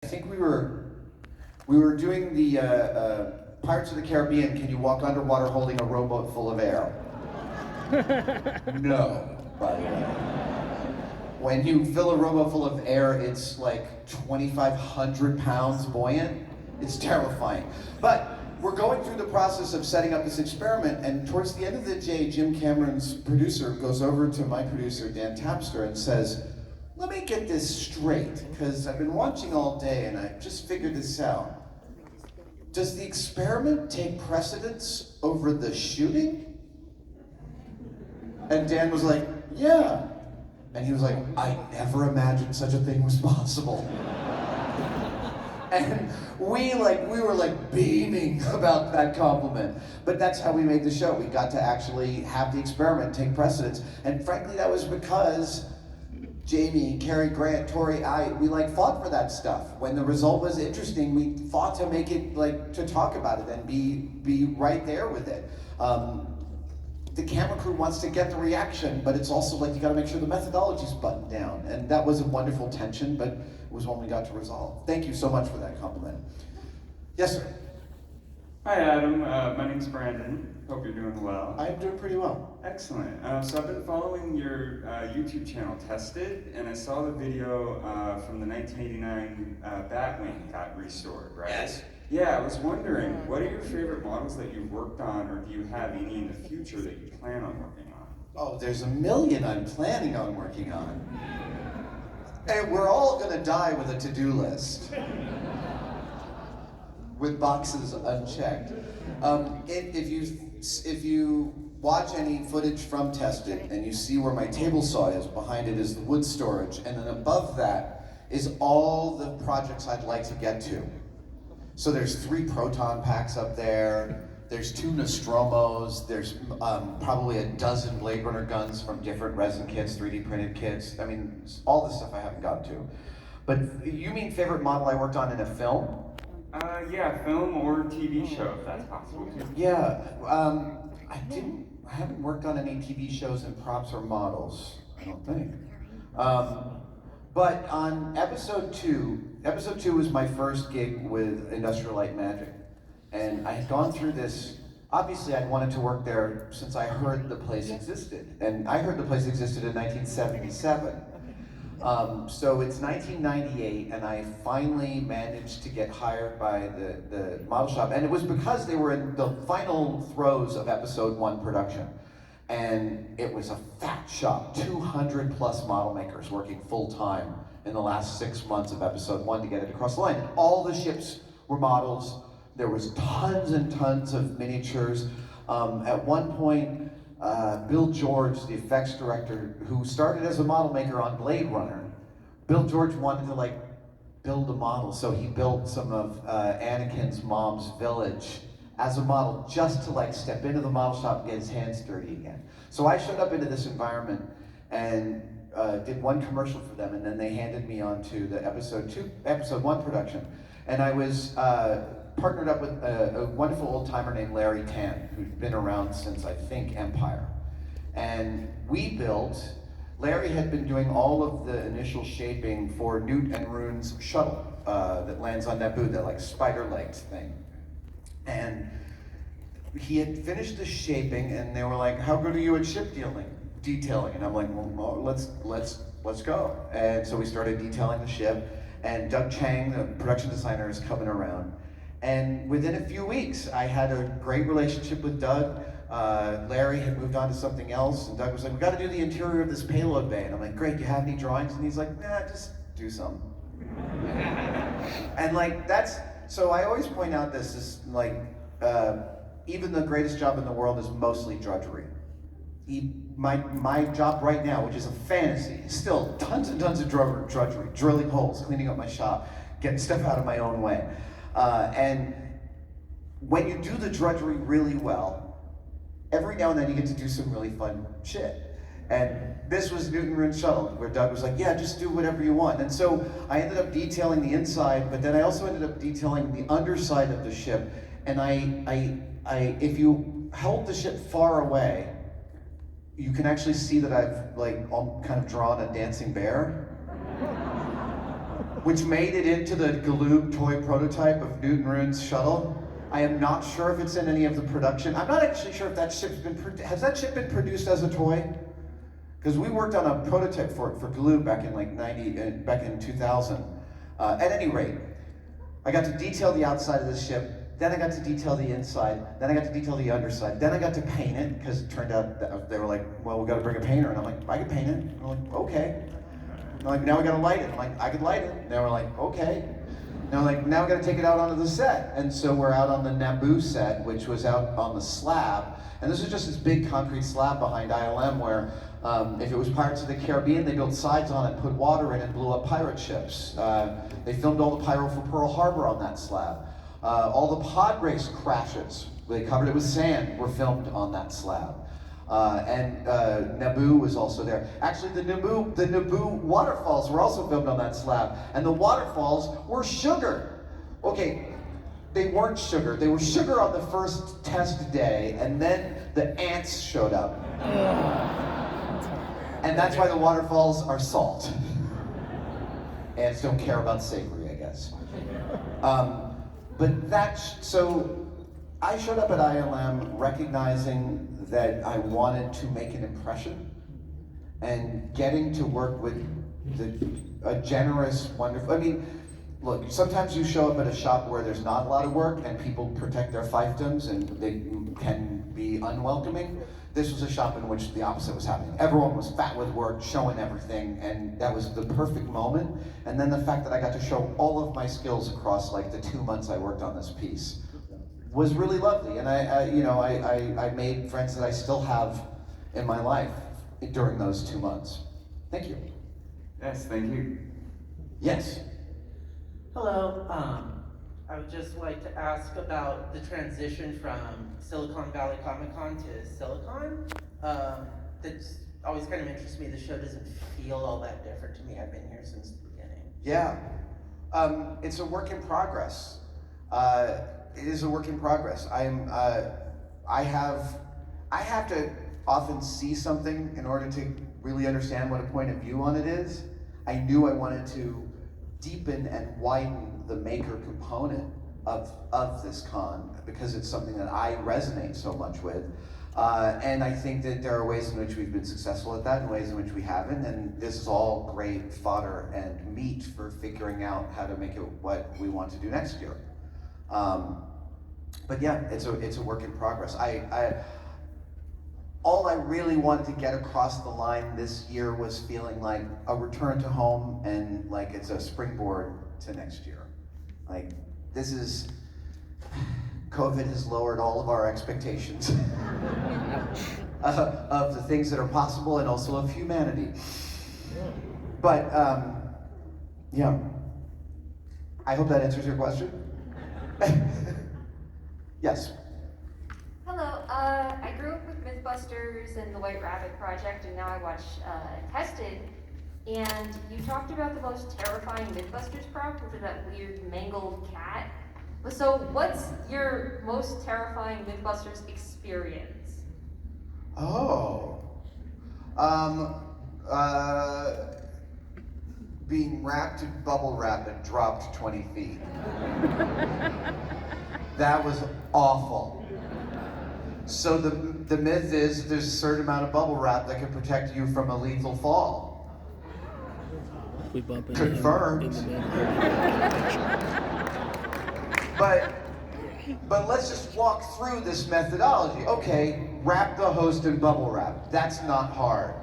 I think we were doing the Pirates of the Caribbean. Can you walk underwater holding a rowboat full of air? No, by the way. When you fill a rowboat full of air, it's like 2,500 pounds buoyant. It's terrifying. But we're going through the process of setting up this experiment, and towards the end of the day, Jim Cameron's producer goes over to my producer, Dan Tapster, and says, "Let me get this straight, because I've been watching all day and I just figured this out. Does the experiment take precedence over the shooting?" And Dan was like, "Yeah." And he was like, "I never imagined such a thing was possible." And we were beaming about that compliment. But that's how we made the show. We got to actually have the experiment take precedence. And frankly, that was because Jamie, Cary Grant, Tori, we fought for that stuff. When the result was interesting, we fought to make it to talk about it and be right there with it. The camera crew wants to get the reaction, but it's also you gotta make sure the methodology's buttoned down. And that was a wonderful tension, but it was one we got to resolve. Thank you so much for that compliment. Yes, sir. Hi, Adam. My name's Brandon. Hope you're doing well. I'm doing pretty well. Excellent. So I've been following your YouTube channel, Tested, and I saw the video from the 1989 Batwing got restored, right? Yes. Yeah, I was wondering, what are your favorite models that you've worked on, or do you have any in the future that you plan on working on? Oh, there's a million I'm planning on working on. And we're all gonna die with a to-do list. With boxes unchecked. If you watch any footage from Tested and you see where my table saw is, behind it is the wood storage, and then above that is all the projects I'd like to get to. So there's 3 proton packs up there, there's 2 Nostromos, there's probably a dozen Blade Runner guns from different resin kits, 3D printed kits. I mean, all the stuff I haven't gotten to. But you mean favorite model I worked on in a film? Yeah, film or TV show, if that's possible too. Yeah, I haven't worked on any TV shows and props or models, I don't think. But on episode 2 was my first gig with Industrial Light and Magic. And I had gone through this, obviously I'd wanted to work there since I heard the place existed. And I heard the place existed in 1977. So it's 1998, and I finally managed to get hired by the model shop, and it was because they were in the final throes of episode 1 production. And it was a fat shop, 200 plus model makers working full time in the last 6 months of episode 1 to get it across the line. And all the ships were models. There was tons and tons of miniatures. At one point, Bill George, the effects director, who started as a model maker on Blade Runner, Bill George wanted to build a model, so he built some of Anakin's mom's village as a model, just to step into the model shop and get his hands dirty again. So I showed up into this environment and did 1 commercial for them, and then they handed me on to the episode 1 production. And I was partnered up with a wonderful old timer named Larry Tan, who's been around since, I think, Empire. And Larry had been doing all of the initial shaping for Newt and Rune's shuttle that lands on Naboo, that spider-legged thing. And he had finished the shaping, and they were like, "How good are you at ship detailing?" And I'm like, "Well, let's go." And so we started detailing the ship, and Doug Chang, the production designer, is coming around. And within a few weeks, I had a great relationship with Doug. Larry had moved on to something else, and Doug was like, "We got to do the interior of this payload bay." And I'm like, "Great, do you have any drawings?" And he's like, "Nah, just do some." And so I always point out this is even the greatest job in the world is mostly drudgery. My job right now, which is a fantasy, is still tons and tons of drudgery, drilling holes, cleaning up my shop, getting stuff out of my own way. And when you do the drudgery really well, every now and then you get to do some really fun shit. And this was Newt and Rune's shuttle, where Doug was like, "Yeah, just do whatever you want." And so I ended up detailing the inside, but then I also ended up detailing the underside of the ship. And if you hold the ship far away, you can actually see that I've kind of drawn a dancing bear. which made it into the Galoob toy prototype of Newton Rune's shuttle. I am not sure if it's in any of the production. I'm not actually sure if that ship's been, has that ship been produced as a toy? Because we worked on a prototype for it for Galoob back in like back in 2000. At any rate, I got to detail the outside of the ship, then I got to detail the inside, then I got to detail the underside, then I got to paint it, because it turned out that they were like, well, we got to bring a painter, and I'm like, I can paint it. And I'm like, okay. And they're like, now we got to light it. I'm like, I could light it. And they were like, okay. And they're like, now we got to take it out onto the set. And so we're out on the Naboo set, which was out on the slab. And this is just this big concrete slab behind ILM where if it was Pirates of the Caribbean, they built sides on it, put water in it, and blew up pirate ships. They filmed all the pyro for Pearl Harbor on that slab. All the pod race crashes, they covered it with sand, were filmed on that slab. And Naboo was also there. Actually, the Naboo waterfalls were also filmed on that slab. And the waterfalls were sugar. Okay, they weren't sugar. They were sugar on the first test day, and then the ants showed up. And that's why the waterfalls are salt. Ants don't care about savory, I guess. But so I showed up at ILM recognizing that I wanted to make an impression, and getting to work with a generous, wonderful, I mean, look, sometimes you show up at a shop where there's not a lot of work and people protect their fiefdoms and they can be unwelcoming. This was a shop in which the opposite was happening. Everyone was fat with work, showing everything, and that was the perfect moment. And then the fact that I got to show all of my skills across like the 2 months I worked on this piece was really lovely. And I made friends that I still have in my life during those 2 months. Thank you. Yes, thank you. Yes. Hello. I would just like to ask about the transition from Silicon Valley Comic Con to Silicon. That's always kind of interests me. The show doesn't feel all that different to me. I've been here since the beginning. Yeah. It's a work in progress. It is a work in progress. I have to often see something in order to really understand what a point of view on it is. I knew I wanted to deepen and widen the maker component of this con because it's something that I resonate so much with. And I think that there are ways in which we've been successful at that and ways in which we haven't, and this is all great fodder and meat for figuring out how to make it what we want to do next year. But yeah, it's a work in progress. All I really wanted to get across the line this year was feeling like a return to home and like it's a springboard to next year. Like COVID has lowered all of our expectations of the things that are possible and also of humanity. But yeah, I hope that answers your question. Yes. Hello, I grew up with Mythbusters and the White Rabbit Project, and now I watch Tested. And you talked about the most terrifying Mythbusters prop, which is that weird mangled cat. So, what's your most terrifying Mythbusters experience? Oh, being wrapped in bubble wrap and dropped 20 feet. That was awful. So the myth is there's a certain amount of bubble wrap that can protect you from a lethal fall. We bump into Confirmed. But let's just walk through this methodology. Okay, wrap the host in bubble wrap. That's not hard.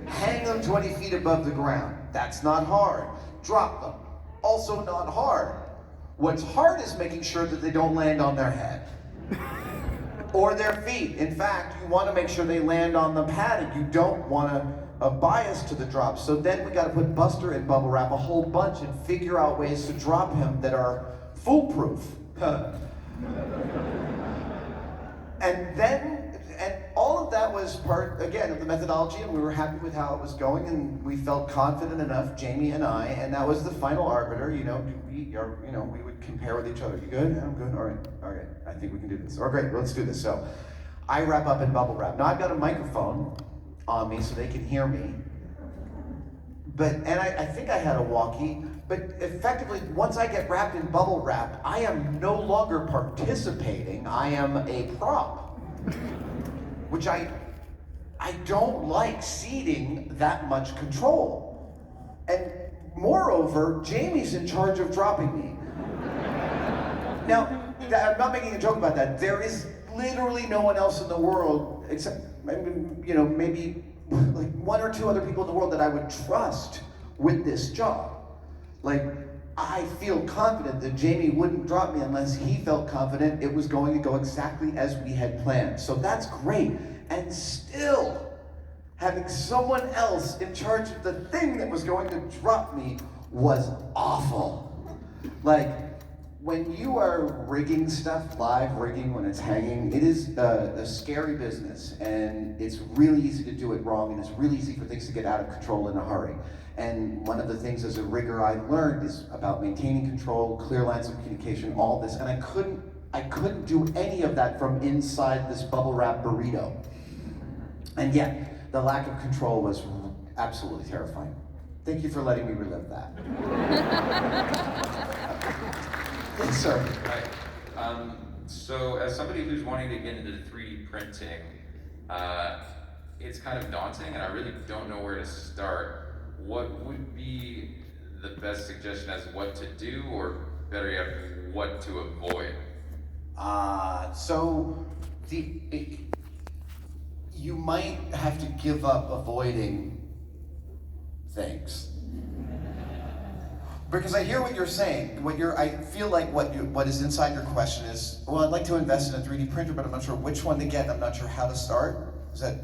Hang them 20 feet above the ground. That's not hard. Drop them. Also not hard. What's hard is making sure that they don't land on their head. Or their feet. In fact, you want to make sure they land on the padding. You don't want a bias to the drop. So then we got to put Buster in bubble wrap a whole bunch and figure out ways to drop him that are foolproof. And all of that was part, again, of the methodology, and we were happy with how it was going, and we felt confident enough, Jamie and I, and that was the final arbiter. We would compare with each other. You good? Yeah, I'm good. All right, I think we can do this. All right, great, let's do this. So I wrap up in bubble wrap. Now I've got a microphone on me so they can hear me. And I think I had a walkie, But effectively, once I get wrapped in bubble wrap, I am no longer participating, I am a prop. Which I don't like ceding that much control. And moreover, Jamie's in charge of dropping me. Now, I'm not making a joke about that. There is literally no one else in the world, except, maybe like one or two other people in the world that I would trust with this job. Like, I feel confident that Jamie wouldn't drop me unless he felt confident it was going to go exactly as we had planned. So that's great. And still, having someone else in charge of the thing that was going to drop me was awful. Like, when you are rigging stuff, live rigging when it's hanging, it is a scary business, and it's really easy to do it wrong, and it's really easy for things to get out of control in a hurry. And one of the things as a rigger I've learned is about maintaining control, clear lines of communication, all this, and I couldn't do any of that from inside this bubble wrap burrito. And yet, the lack of control was absolutely terrifying. Thank you for letting me relive that. Yes, sir. Hi. So as somebody who's wanting to get into 3D printing, it's kind of daunting and I really don't know where to start. What would be the best suggestion as what to do, or better yet, what to avoid? You might have to give up avoiding things. Because I hear what you're saying. I feel like what is inside your question is, well, I'd like to invest in a 3D printer, but I'm not sure which one to get. I'm not sure how to start. Is that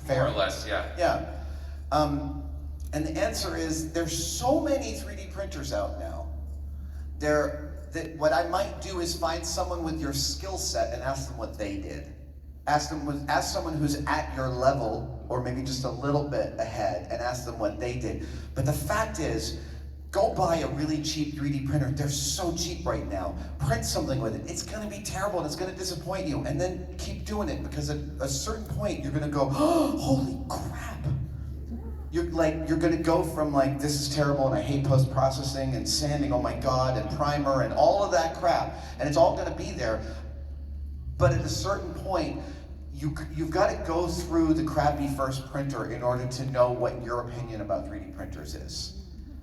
fair? More or less, yeah. Yeah. And the answer is, there's so many 3D printers out now. What I might do is find someone with your skill set and ask them what they did. Ask someone who's at your level, or maybe just a little bit ahead, and ask them what they did. But the fact is, go buy a really cheap 3D printer. They're so cheap right now. Print something with it. It's gonna be terrible and it's gonna disappoint you. And then keep doing it, because at a certain point, you're gonna go, oh, holy crap. You're gonna go from like, this is terrible and I hate post-processing and sanding, oh my God, and primer and all of that crap. And it's all gonna be there. But at a certain point, you've got to go through the crappy first printer in order to know what your opinion about 3D printers is.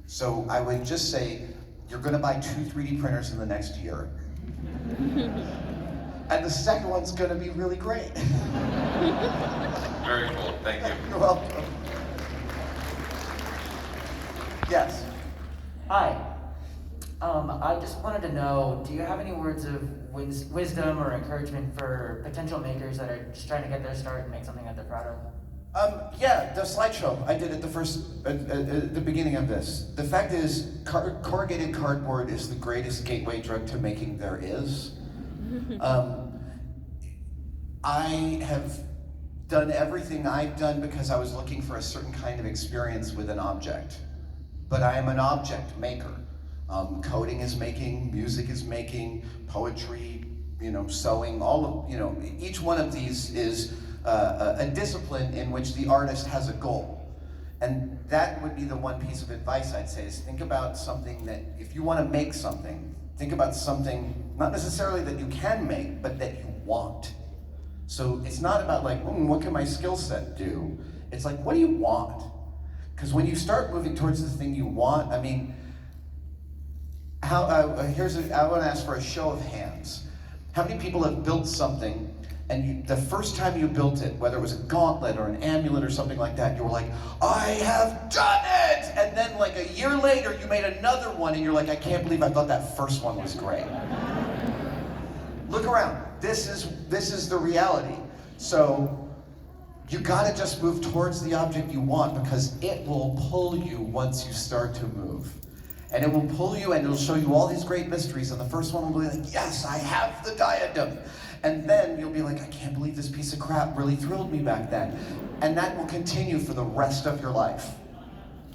So I would just say, you're gonna buy 2 3D printers in the next year. And the second one's gonna be really great. Very cool, thank you. You're welcome. Yes. Hi. I just wanted to know, do you have any words of wisdom or encouragement for potential makers that are just trying to get their start and make something that they're proud of? Yeah, the slideshow. I did it at the beginning of this. The fact is, corrugated cardboard is the greatest gateway drug to making there is. I have done everything I've done because I was looking for a certain kind of experience with an object. But I am an object maker. Coding is making, music is making, poetry, sewing, all of, each one of these is a discipline in which the artist has a goal. And that would be the one piece of advice I'd say, is think about something that, if you want to make something, think about something, not necessarily that you can make, but that you want. So it's not about like, what can my skill set do? It's like, what do you want? Because when you start moving towards the thing you want, I mean, I want to ask for a show of hands. How many people have built something, and the first time you built it, whether it was a gauntlet or an amulet or something like that, you were like, I have done it! And then like a year later, you made another one, and you're like, I can't believe I thought that first one was great. Look around. This is the reality. So you gotta just move towards the object you want, because it will pull you once you start to move. And it will pull you, and it'll show you all these great mysteries, and the first one will be like, yes, I have the diadem. And then you'll be like, I can't believe this piece of crap really thrilled me back then. And that will continue for the rest of your life.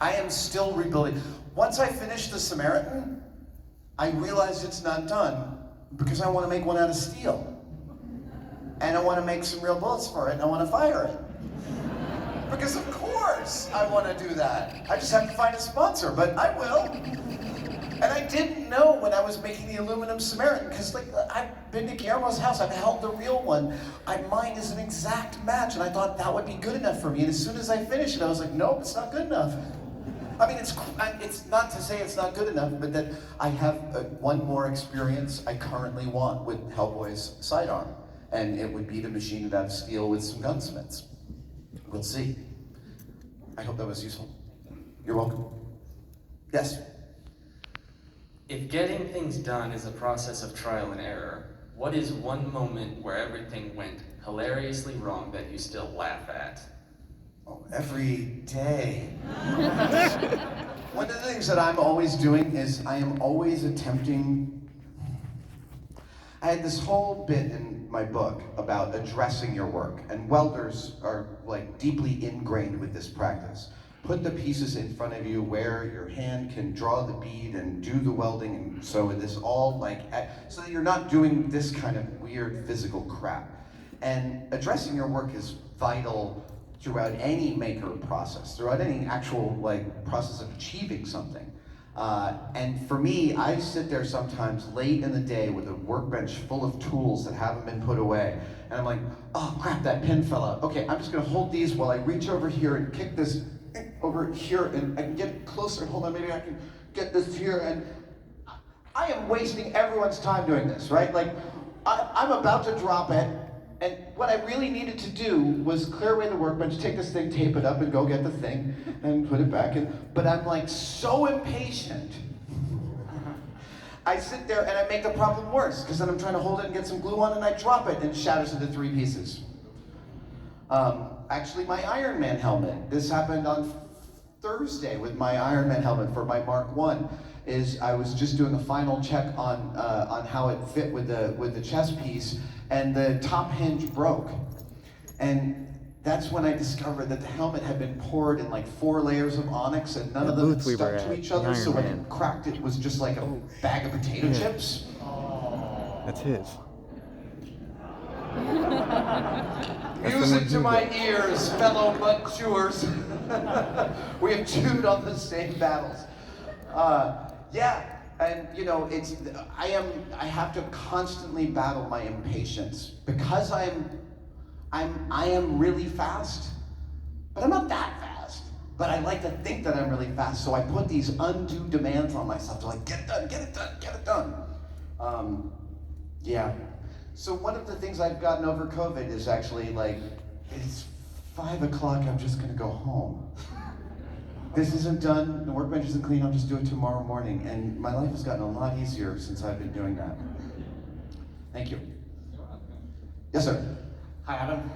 I am still rebuilding. Once I finish the Samaritan, I realized it's not done, because I want to make one out of steel. And I want to make some real bullets for it, and I want to fire it. Because of course I want to do that. I just have to find a sponsor, but I will. And I didn't know when I was making the aluminum Samaritan, because like I've been to Guillermo's house, I've held the real one. Mine is an exact match, and I thought that would be good enough for me. And as soon as I finished it, I was like, nope, it's not good enough. I mean, it's not to say it's not good enough, but that I have one more experience I currently want with Hellboy's sidearm, and it would be to machine it out of steel with some gunsmiths. We'll see. I hope that was useful. You're welcome. Yes. If getting things done is a process of trial and error, what is one moment where everything went hilariously wrong that you still laugh at? Oh, every day. One of the things that I'm always doing is I am always attempting. I had this whole bit in my book about addressing your work, and welders are like deeply ingrained with this practice. Put the pieces in front of you where your hand can draw the bead and do the welding, and so it is all like, so that you're not doing this kind of weird physical crap. And addressing your work is vital throughout any maker process, throughout any actual like process of achieving something. And for me, I sit there sometimes late in the day with a workbench full of tools that haven't been put away. And I'm like, oh crap, that pin fell out. Okay, I'm just gonna hold these while I reach over here and kick this over here, and I can get closer. Hold on, maybe I can get this here. And I am wasting everyone's time doing this, right? Like, I'm about to drop it, and what I really needed to do was clear away the workbench, take this thing, tape it up, and go get the thing, and put it back in. But I'm like so impatient. I sit there and I make the problem worse, because then I'm trying to hold it and get some glue on, and I drop it, and it shatters into 3 pieces. Actually, my Iron Man helmet. This happened on Thursday with my Iron Man helmet for my Mark 1. I was just doing a final check on how it fit with the chest piece, and the top hinge broke. And that's when I discovered that the helmet had been poured in like 4 layers of onyx, and none of them had stuck to each other, so when it cracked, it was just like a bag of potato chips. That's his. Music to my ears, fellow mud chewers. We have chewed on the same battles. Yeah, and you know, I have to constantly battle my impatience, because I am really fast, but I'm not that fast. But I like to think that I'm really fast, so I put these undue demands on myself to like, get it done, get it done, get it done. Yeah. So one of the things I've gotten over COVID is actually like, it's 5 o'clock, I'm just gonna go home. This isn't done, the workbench isn't clean, I'll just do it tomorrow morning. And my life has gotten a lot easier since I've been doing that. Thank you. Yes, sir. Hi, Adam.